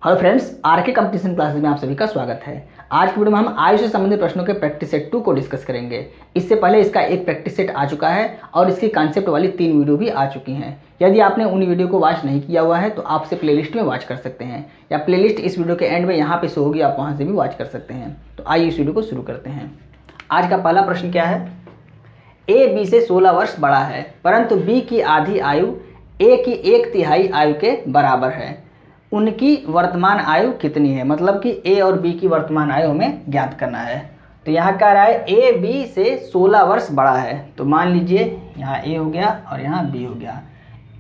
Hello friends, are के competition classes में आप सभी का स्वागत है। आज की वीडियो में हम आयु से संबंधित प्रश्नों के प्रैक्टिस सेट 2 को डिस्कस करेंगे। इससे पहले इसका एक प्रैक्टिस सेट आ चुका है और इसकी कॉन्सेप्ट वाली 3 वीडियो भी आ चुकी हैं। यदि आपने उन वीडियो को वॉच नहीं किया हुआ है तो आप उसे प्लेलिस्ट में वॉच कर सकते हैं, या प्लेलिस्ट इस वीडियो के एंड में यहाँ पे शो होगी, आप वहाँ से भी वॉच कर सकते हैं। तो आइए इस वीडियो को शुरू करते हैं। आज का पहला प्रश्न क्या है? ए बी से 16 वर्ष बड़ा है, परंतु बी की आधी आयु ए की 1/3 आयु के बराबर है। उनकी वर्तमान आयु कितनी है? मतलब कि ए और बी की वर्तमान आयु हमें ज्ञात करना है। तो यहाँ कह रहा है ए बी से 16 वर्ष बड़ा है। तो मान लीजिए यहाँ ए हो गया और यहाँ बी हो गया।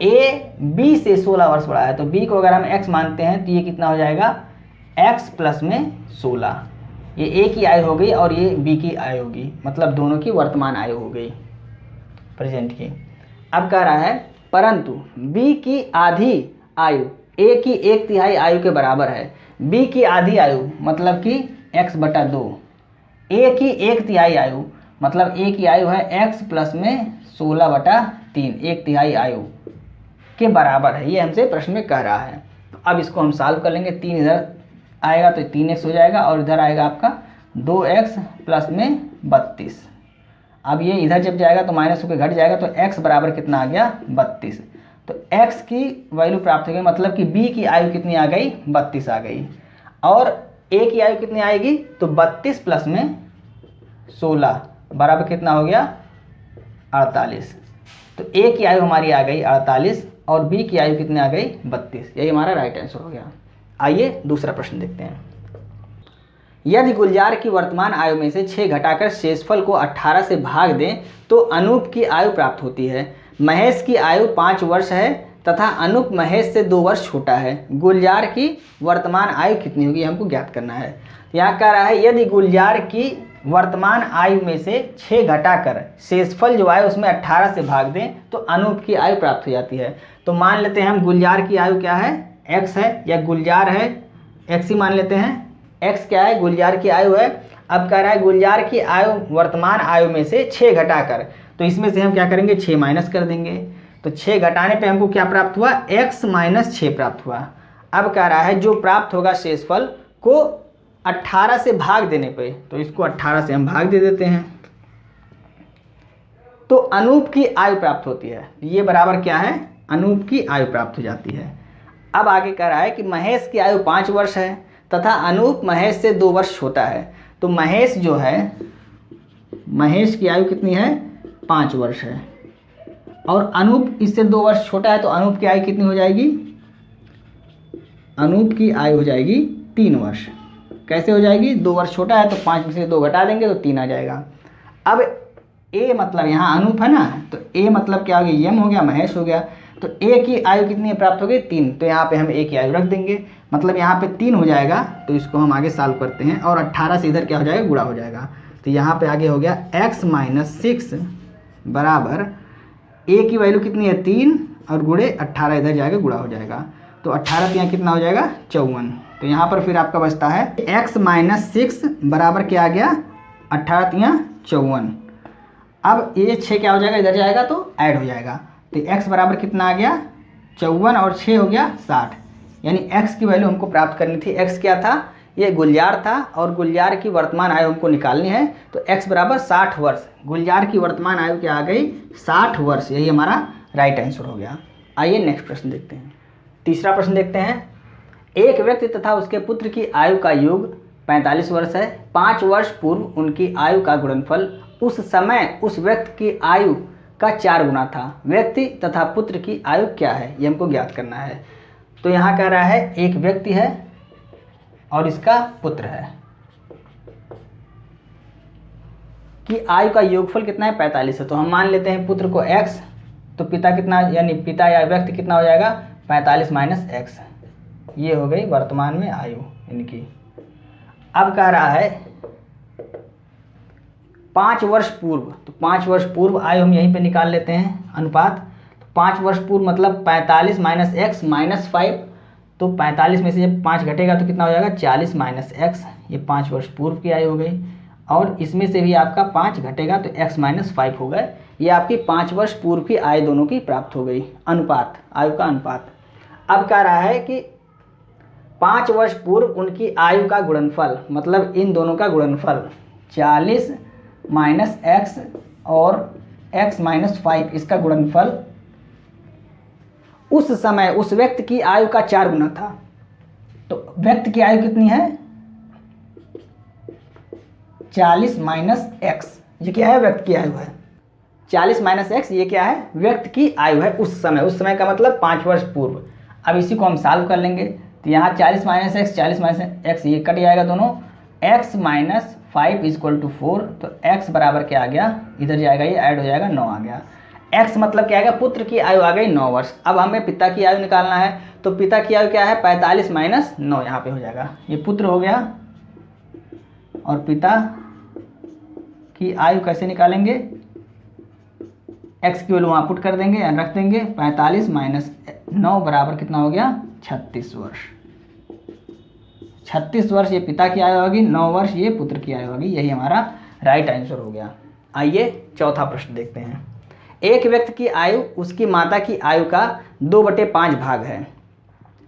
ए बी से 16 वर्ष बड़ा है, तो बी को अगर हम x मानते हैं तो ये कितना हो जाएगा? x प्लस में 16। ये ए की आयु हो गई और ये बी की आयु होगी, मतलब दोनों की वर्तमान आयु हो गई प्रेजेंट की। अब कह रहा है परंतु बी की आधी आयु ए की 1/3 आयु के बराबर है। बी की आधी आयु मतलब कि x/2, ए की 1/3 आयु मतलब ए की आयु है x प्लस में 16/3, 1/3 आयु के बराबर है। ये हमसे प्रश्न में कह रहा है। तो अब इसको हम सॉल्व कर लेंगे। 3 इधर आएगा तो 3x हो जाएगा और इधर आएगा आपका 2x प्लस में 32। अब ये इधर जब जाएगा तो माइनस होकर घट जाएगा, तो x बराबर कितना आ गया? 32। तो x की वैल्यू प्राप्त हो गई, मतलब कि b की आयु कितनी आ गई? 32 आ गई। और a की आयु कितनी आएगी? तो 32 प्लस में 16 बराबर कितना हो गया? 48। तो a की आयु हमारी आ गई 48 और b की आयु कितनी आ गई? 32। यही हमारा राइट आंसर हो गया। आइए दूसरा प्रश्न देखते हैं। यदि गुलजार की वर्तमान आयु में से 6 घटाकर शेषफल को 18 से भाग दें तो अनूप की आयु प्राप्त होती है। महेश की आयु 5 वर्ष है तथा अनूप महेश से 2 वर्ष छोटा है। गुलजार की वर्तमान आयु कितनी होगी, हमको ज्ञात करना है। यहाँ कह रहा है यदि गुलजार की वर्तमान आयु में से 6 घटाकर शेषफल जो आए उसमें 18 से भाग दें तो अनूप की आयु प्राप्त हो जाती है। तो मान लेते हैं हम गुलजार की आयु क्या है? x है, या गुलजार है x ही मान लेते हैं। x क्या है? गुलजार की आयु है। अब कह रहा है गुलजार की आयु वर्तमान आयु में से 6 घटाकर, तो इसमें से हम क्या करेंगे? 6 माइनस कर देंगे। तो 6 घटाने पे हमको क्या प्राप्त हुआ? x - 6 प्राप्त हुआ। अब कह रहा है जो प्राप्त होगा शेषफल को 18 से भाग देने पे, तो इसको 18 से हम भाग दे देते हैं, तो अनूप की आयु प्राप्त होती है। ये बराबर क्या है? अनूप की आयु प्राप्त हो जाती है। अब आगे कह रहा है कि महेश की आयु 5 वर्ष है तथा अनूप महेश से 2 वर्ष छोटा है। तो महेश जो है, महेश की आयु कितनी है? 5 वर्ष है और अनूप इससे 2 वर्ष छोटा है, तो अनूप की आयु कितनी हो जाएगी? अनूप की आयु हो जाएगी 3 वर्ष। कैसे हो जाएगी? 2 वर्ष छोटा है तो 5 में से 2 घटा देंगे तो 3 आ जाएगा। अब ए मतलब यहाँ अनूप है ना, तो ए मतलब क्या हो गया? यम हो गया, महेश हो गया। तो ए की आयु कितनी प्राप्त हो गई? 3। तो यहाँ पे हम ए की आयु रख देंगे, मतलब यहाँ पे 3 हो जाएगा। तो इसको हम आगे सॉल्व करते हैं और 18 से इधर क्या हो जाएगा? गुणा हो जाएगा। तो यहाँ पे आगे हो गया x - 6 बराबर ए की वैल्यू कितनी है? 3 और गुणे 18 इधर जाएगा, गुणा हो जाएगा। तो 18 यहाँ कितना हो जाएगा? 54। तो यहाँ पर फिर आपका बचता है x - 6 बराबर क्या आ गया? 18 यहाँ 54। अब ये 6 क्या हो जाएगा? इधर जाएगा तो ऐड हो जाएगा। तो x बराबर कितना आ गया? 54 और 6 हो गया 60। यानी x की वैल्यू हमको प्राप्त करनी थी। x क्या था? ये गुलजार था और गुलजार की वर्तमान आयु हमको निकालनी है। तो x बराबर 60 वर्ष। गुलजार की वर्तमान आयु क्या आ गई? 60 वर्ष। यही हमारा राइट आंसर हो गया। आइए नेक्स्ट प्रश्न देखते हैं। तीसरा प्रश्न देखते हैं। एक व्यक्ति तथा उसके पुत्र की आयु का योग 45 वर्ष है। 5 वर्ष पूर्व उनकी आयु का गुणनफल उस समय उस व्यक्ति की आयु का 4 गुना था। व्यक्ति तथा पुत्र की आयु क्या है, ये हमको ज्ञात करना है। तो यहाँ कह रहा है एक व्यक्ति है और इसका पुत्र है कि आयु का योगफल कितना है? 45 है। तो हम मान लेते हैं पुत्र को x, तो पिता कितना, यानी पिता या व्यक्ति कितना हो जाएगा? 45 - x। ये हो गई वर्तमान में आयु इनकी। अब कह रहा है 5 वर्ष पूर्व, तो 5 वर्ष पूर्व आयु हम यहीं पे निकाल लेते हैं अनुपात। तो 5 वर्ष पूर्व मतलब 45 - x - 5। तो 45 में से जब 5 घटेगा तो कितना हो जाएगा? 40 - x। ये 5 वर्ष पूर्व की आयु हो गई। और इसमें से भी आपका 5 घटेगा तो x - 5 हो गए। ये आपकी 5 वर्ष पूर्व की आयु दोनों की प्राप्त हो गई। अनुपात, आयु का अनुपात। अब कह रहा है कि 5 वर्ष पूर्व उनकी आयु का गुणनफल, मतलब इन दोनों का गुणनफल 40 माइनस एक्स और x माइनस 5, इसका गुणनफल उस समय उस व्यक्ति की आयु का 4 गुना था। तो व्यक्ति की आयु कितनी है? 40 माइनस एक्स, ये क्या है? व्यक्ति की आयु है। 40 माइनस एक्स, ये क्या है? व्यक्ति की आयु है उस समय। उस समय का मतलब 5 वर्ष पूर्व। अब इसी को हम सॉल्व कर लेंगे। तो यहाँ 40 माइनस एक्स, 40 माइनस एक्स, ये कट जाएगा दोनों। x माइनस 5 इजक्वल टू 4, तो x बराबर क्या आ गया? इधर जाएगा, ये ऐड हो जाएगा, 9 आ गया। x मतलब क्या आ गया? पुत्र की आयु आ गई 9 वर्ष। अब हमें पिता की आयु निकालना है, तो पिता की आयु क्या है? 45 माइनस 9, यहाँ पे हो जाएगा। ये पुत्र हो गया, और पिता की आयु कैसे निकालेंगे? x की वैल्यू वहाँ पुट कर देंगे, रख देंगे। 45 माइनस 9 बराबर कितना हो गया? 36 वर्ष। 36 वर्ष ये पिता की आयु होगी, 9 वर्ष ये पुत्र की आयु होगी। यही हमारा राइट आंसर हो गया। आइए चौथा प्रश्न देखते हैं। एक व्यक्ति की आयु उसकी माता की आयु का 2/5 भाग है।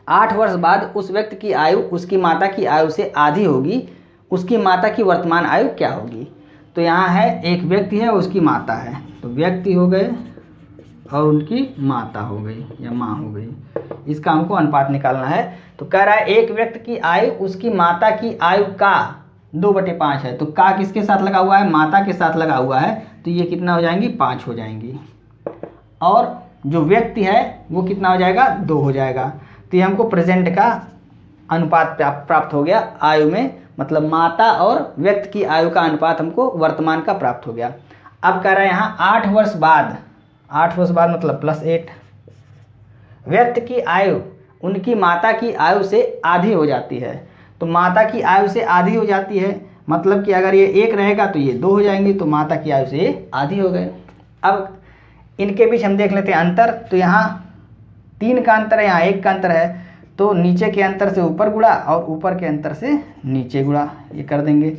8 वर्ष बाद उस व्यक्ति की आयु उसकी माता की आयु से आधी होगी। उसकी माता की वर्तमान आयु क्या होगी? तो यहाँ है, एक व्यक्ति है, उसकी माता है। तो व्यक्ति हो गए और उनकी माता हो गई या माँ हो गई। इसका हमको अनुपात निकालना है। तो कह रहा है एक व्यक्ति की आयु उसकी माता की आयु का 2/5 है। तो का किसके साथ लगा हुआ है? माता के साथ लगा हुआ है। तो ये कितना हो जाएंगी? 5 हो जाएंगी। और जो व्यक्ति है वो कितना हो जाएगा? 2 हो जाएगा। तो ये हमको प्रेजेंट का अनुपात प्राप्त हो गया आयु में, मतलब माता और व्यक्ति की आयु का अनुपात हमको वर्तमान का प्राप्त हो गया। अब कह रहा है यहाँ 8 वर्ष बाद, 8 वर्ष बाद मतलब +8, व्यक्ति की आयु उनकी माता की आयु से आधी हो जाती है। तो माता की आयु से आधी हो जाती है, मतलब कि अगर ये 1 रहेगा तो ये 2 हो जाएंगी। तो माता की आयु से आधी हो गए। अब इनके बीच हम देख लेते हैं अंतर। तो यहाँ 3 का अंतर है, यहाँ 1 का अंतर है। तो नीचे के अंतर से ऊपर गुणा और ऊपर के अंतर से नीचे गुणा, ये कर देंगे।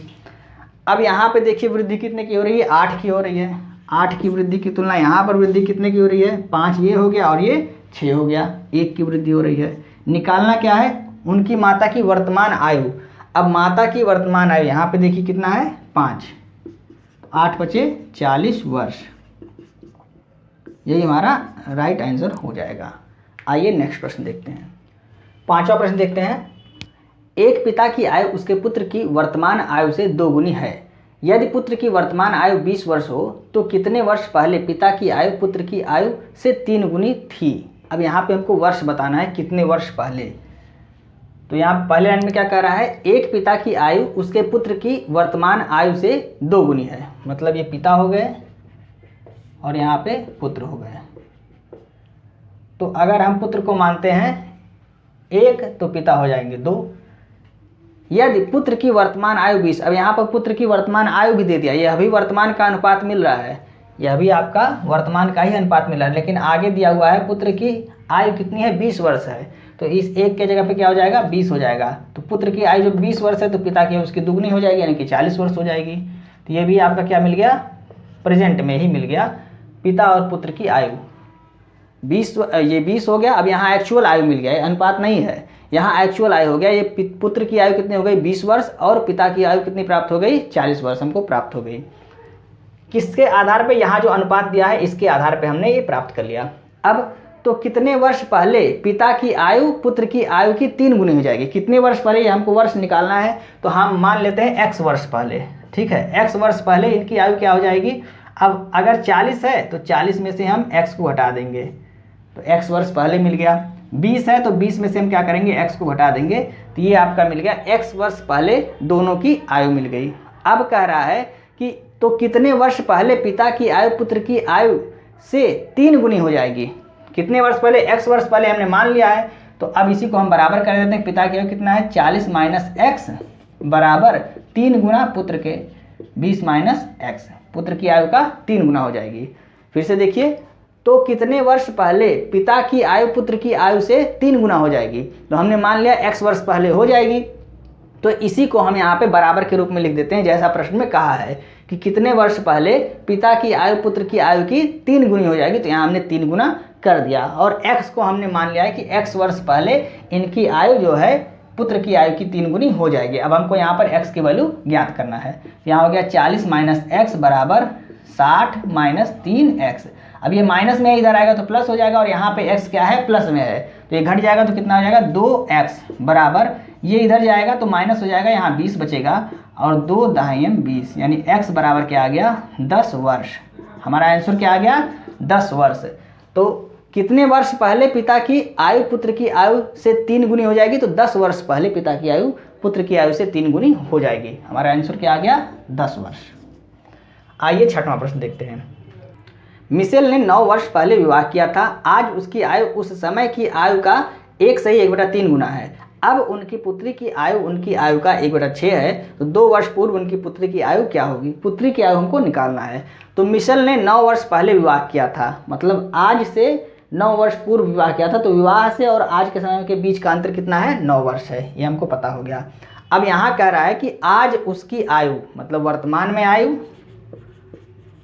अब यहाँ पे देखिए वृद्धि कितने की हो रही है? 8 की हो रही है। 8 की वृद्धि की तुलना यहाँ पर वृद्धि कितने की हो रही है? 5 ये हो गया और ये 6 हो गया। 1 की वृद्धि हो रही है। निकालना क्या है? उनकी माता की वर्तमान आयु। अब माता की वर्तमान आयु यहाँ पे देखिए कितना है? 5। 8 बचे 40 वर्ष। यही हमारा राइट आंसर हो जाएगा। आइए नेक्स्ट प्रश्न देखते हैं। 5वां प्रश्न देखते हैं। एक पिता की आयु उसके पुत्र की वर्तमान आयु से 2 गुनी है। यदि पुत्र की वर्तमान आयु 20 वर्ष हो तो कितने वर्ष पहले पिता की आयु पुत्र की आयु से 3 गुनी थी? अब यहाँ पे हमको वर्ष बताना है, कितने वर्ष पहले। तो यहाँ पहले लाइन में क्या कह रहा है? एक पिता की आयु उसके पुत्र की वर्तमान आयु से 2 गुनी है। मतलब ये पिता हो गए और यहाँ पे पुत्र हो गए। तो अगर हम पुत्र को मानते हैं 1 तो पिता हो जाएंगे 2। यदि पुत्र की वर्तमान आयु 20, अब यहाँ पर पुत्र की वर्तमान आयु भी दे दिया, यह भी वर्तमान का अनुपात मिल रहा है, यह भी आपका वर्तमान का ही अनुपात मिल रहा है। लेकिन आगे दिया हुआ है पुत्र की आयु कितनी है? 20 वर्ष है। तो इस 1 के जगह पे क्या हो जाएगा? 20 हो जाएगा। तो पुत्र की आयु जब 20 वर्ष है तो पिता की उसकी दुगनी हो जाएगी, यानी कि 40 वर्ष हो जाएगी। तो ये भी आपका क्या मिल गया? प्रेजेंट में ही मिल गया। पिता और पुत्र की आयु 20, ये 20 हो गया। अब यहाँ एक्चुअल आयु मिल गया, अनुपात नहीं है, यहाँ एक्चुअल आयु हो गया। ये पुत्र की आयु कितनी हो गई? 20 वर्ष, और पिता की आयु कितनी प्राप्त हो गई? 40 वर्ष हमको प्राप्त हो गई। किसके आधार पे? यहाँ जो अनुपात दिया है इसके आधार पे हमने ये प्राप्त कर लिया। अब तो कितने वर्ष पहले पिता की आयु पुत्र की आयु की 3 गुनी हो जाएगी? कितने वर्ष पहले, ये हमको वर्ष निकालना है। तो हम मान लेते हैं x वर्ष पहले, ठीक है। x वर्ष पहले इनकी आयु क्या हो जाएगी? अब अगर 40 है तो 40 में से हम x को हटा देंगे, तो x वर्ष पहले मिल गया। 20 है तो 20 में से हम क्या करेंगे? x को घटा देंगे। तो ये आपका मिल गया x वर्ष पहले दोनों की आयु मिल गई। अब कह रहा है कि तो कितने वर्ष पहले पिता की आयु पुत्र की आयु से 3 गुनी हो जाएगी? कितने वर्ष पहले? x वर्ष पहले हमने मान लिया है। तो अब इसी को हम बराबर कर देते हैं। पिता की आयु कितना है? 40 माइनस x बराबर 3 गुना पुत्र के 20 माइनस x, पुत्र की आयु का 3 गुना हो जाएगी। फिर से देखिए, तो कितने वर्ष पहले पिता की आयु पुत्र की आयु से 3 गुना हो जाएगी? तो हमने मान लिया x वर्ष पहले हो जाएगी। तो इसी को हम यहाँ पे बराबर के रूप में लिख देते हैं, जैसा प्रश्न में कहा है कि कितने वर्ष पहले पिता की आयु पुत्र की आयु की 3 गुनी हो जाएगी। तो यहाँ हमने 3 गुना कर दिया, और x को हमने मान लिया है कि x वर्ष पहले इनकी आयु जो है पुत्र की आयु की 3 गुनी हो जाएगी। अब हमको यहाँ पर x की वैल्यू ज्ञात करना है। यहाँ हो गया 40 माइनस एक्स बराबर 60 माइनस 3x। अब ये माइनस में इधर आएगा तो प्लस हो जाएगा, और यहाँ पे x क्या है, प्लस में है, तो ये घट जाएगा तो कितना हो जाएगा 2x बराबर, ये इधर जाएगा तो माइनस हो जाएगा, यहाँ 20 बचेगा, और 2 दाहिने 20, यानी x बराबर क्या आ गया 10 वर्ष। हमारा आंसर क्या आ गया 10 वर्ष। तो कितने वर्ष पहले पिता की आयु पुत्र की आयु से 3 गुनी हो जाएगी, तो 10 वर्ष पहले पिता की आयु पुत्र की आयु से 3 गुनी हो जाएगी। हमारा आंसर क्या आ गया 10 वर्ष। आइए 6वां प्रश्न देखते हैं। मिशेल ने 9 वर्ष पहले विवाह किया था। आज उसकी आयु उस समय की आयु का 1 से 1/3 गुना है। अब उनकी पुत्री की आयु उनकी आयु का 1/6 है, तो 2 वर्ष पूर्व उनकी पुत्री की आयु क्या होगी? पुत्री की आयु हमको निकालना है। तो मिशेल ने 9 वर्ष पहले विवाह किया था, मतलब आज से 9 वर्ष पूर्व विवाह किया था, तो विवाह से और आज के समय के बीच का अंतर कितना है 9 वर्ष है, ये हमको पता हो गया। अब यहाँ कह रहा है कि आज उसकी आयु, मतलब वर्तमान में आयु,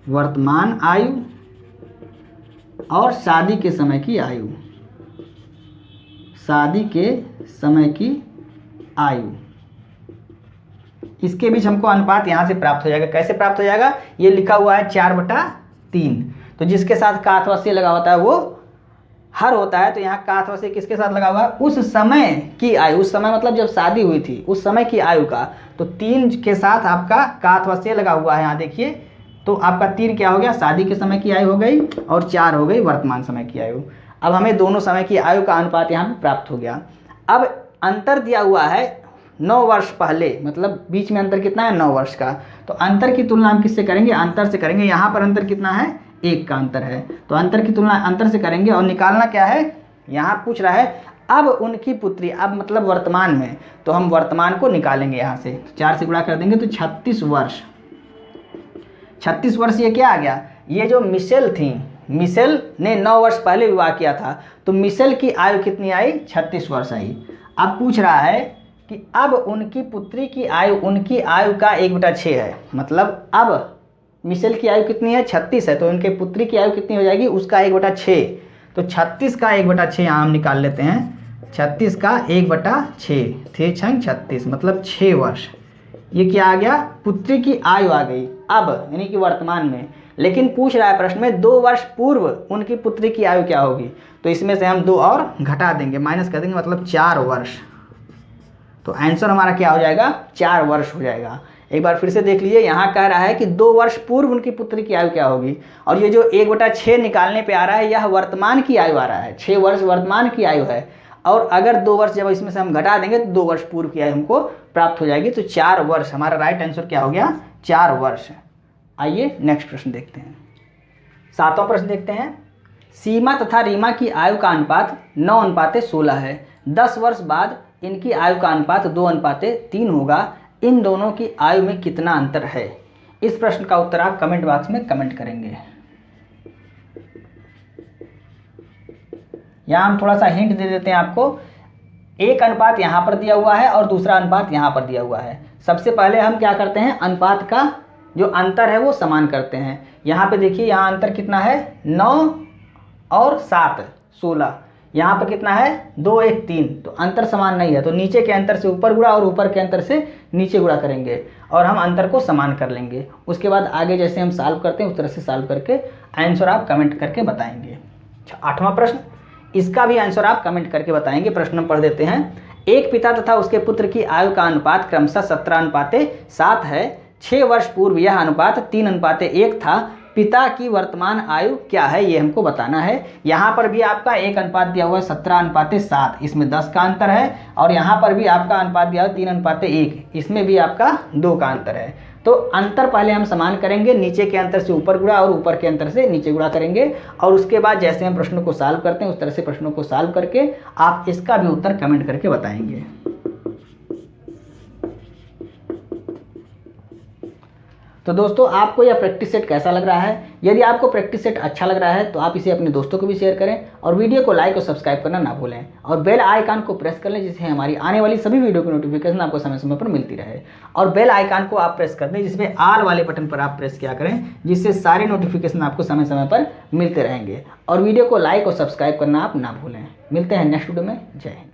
वर्तमान आयु और शादी के समय की आयु, शादी के समय की आयु, इसके बीच हमको अनुपात यहाँ से प्राप्त हो जाएगा। कैसे प्राप्त हो जाएगा? ये लिखा हुआ है 4/3, तो जिसके साथ का अथवा से लगा होता है वो हर होता है, तो यहाँ का अथवा से किसके साथ लगा हुआ है? उस समय की आयु, उस समय मतलब जब शादी हुई थी उस समय की आयु का, तो 3 के साथ आपका का अथवा से लगा हुआ है। यहाँ देखिए, तो आपका 3 क्या हो गया? शादी के समय की आयु हो गई, और 4 हो गई वर्तमान समय की आयु। अब हमें दोनों समय की आयु का अनुपात यहाँ पे प्राप्त हो गया। अब अंतर दिया हुआ है 9 वर्ष पहले, मतलब बीच में अंतर कितना है 9 वर्ष का, तो अंतर की तुलना हम किससे करेंगे? अंतर से करेंगे। यहाँ पर अंतर कितना है? 1 का अंतर है, तो अंतर की तुलना अंतर से करेंगे, और निकालना क्या है? यहाँ पूछ रहा है अब उनकी पुत्री, अब मतलब वर्तमान में, तो हम वर्तमान को निकालेंगे। यहाँ से 4 से गुणा कर देंगे तो 36 वर्ष। 36 वर्ष ये क्या आ गया? ये जो मिशेल थी, मिशेल ने 9 वर्ष पहले विवाह किया था, तो मिशेल की आयु कितनी आई? 36 वर्ष आई। अब पूछ रहा है कि अब उनकी पुत्री की आयु उनकी आयु का 1/6 है, मतलब अब मिशेल की आयु कितनी है? 36 है, तो उनके पुत्री की आयु कितनी हो जाएगी? उसका 1/6। तो 36 का 1/6 यहाँ हम निकाल लेते हैं। 36 का 1/6, 6 छंग 36, मतलब 6 वर्ष। ये क्या आ गया? पुत्री की आयु आ गई अब, यानी कि वर्तमान में। लेकिन पूछ रहा है प्रश्न में 2 वर्ष पूर्व उनकी पुत्री की आयु क्या होगी, तो इसमें से हम 2 और घटा देंगे, माइनस कर देंगे, मतलब 4 वर्ष। तो आंसर हमारा क्या हो जाएगा? 4 वर्ष हो जाएगा। एक बार फिर से देख लीजिए, यहाँ कह रहा है कि 2 वर्ष पूर्व उनकी पुत्री की आयु क्या होगी, और ये जो 1/6 निकालने पे आ रहा है, यह वर्तमान की आयु आ रहा है। 6 वर्ष वर्तमान की आयु है, और अगर 2 वर्ष जब इसमें से हम घटा देंगे तो 2 वर्ष पूर्व की आयु हमको प्राप्त हो जाएगी। तो 4 वर्ष हमारा राइट आंसर क्या हो गया? 4 वर्ष। आइए नेक्स्ट प्रश्न देखते हैं। 7वां प्रश्न देखते हैं। सीमा तथा रीमा की आयु का अनुपात 9:16 है। 10 वर्ष बाद इनकी आयु का अनुपात 2:3 होगा। इन दोनों की आयु में कितना अंतर है? इस प्रश्न का उत्तर आप कमेंट बॉक्स में कमेंट करेंगे। यहाँ हम थोड़ा सा हिंट दे देते हैं आपको। एक अनुपात यहाँ पर दिया हुआ है और दूसरा अनुपात यहाँ पर दिया हुआ है। सबसे पहले हम क्या करते हैं? अनुपात का जो अंतर है वो समान करते हैं। यहाँ पे देखिए, यहाँ अंतर कितना है? 9 और 7 16। यहाँ पर कितना है? 2 1 3, तो अंतर समान नहीं है, तो नीचे के अंतर से ऊपर गुणा और ऊपर के अंतर से नीचे गुणा करेंगे, और हम अंतर को समान कर लेंगे। उसके बाद आगे जैसे हम सॉल्व करते हैं उस तरह से सॉल्व करके आंसर आप कमेंट करके बताएंगे। 8वां प्रश्न, इसका भी आंसर आप कमेंट करके बताएंगे। प्रश्न हम पढ़ देते हैं। एक पिता तथा उसके पुत्र की आयु का अनुपात क्रमशः 17:7 है। 6 वर्ष पूर्व यह अनुपात 3:1 था। पिता की वर्तमान आयु क्या है, ये हमको बताना है। यहाँ पर भी आपका एक अनुपात दिया हुआ है 17:7, इसमें 10 का अंतर है, और यहाँ पर भी आपका अनुपात दिया हुआ 3:1, इसमें भी आपका 2 का अंतर है। तो अंतर पहले हम समान करेंगे, नीचे के अंतर से ऊपर गुणा और ऊपर के अंतर से नीचे गुणा करेंगे, और उसके बाद जैसे हम प्रश्नों को सॉल्व करते हैं उस तरह से प्रश्नों को सॉल्व करके आप इसका भी उत्तर कमेंट करके बताएंगे। तो दोस्तों, आपको यह प्रैक्टिस सेट कैसा लग रहा है? यदि आपको प्रैक्टिस सेट अच्छा लग रहा है तो आप इसे अपने दोस्तों को भी शेयर करें, और वीडियो को लाइक और सब्सक्राइब करना ना भूलें, और बेल आइकन को प्रेस कर लें, जिससे हमारी आने वाली सभी वीडियो की नोटिफिकेशन आपको समय समय पर मिलती रहे। और बेल आइकन को आप प्रेस कर दें, जिसमें ऑल वाले बटन पर आप प्रेस किया करें, जिससे सारे नोटिफिकेशन आपको समय समय पर मिलते रहेंगे। और वीडियो को लाइक और सब्सक्राइब करना आप ना भूलें। मिलते हैं नेक्स्ट वीडियो में। जय हिंद।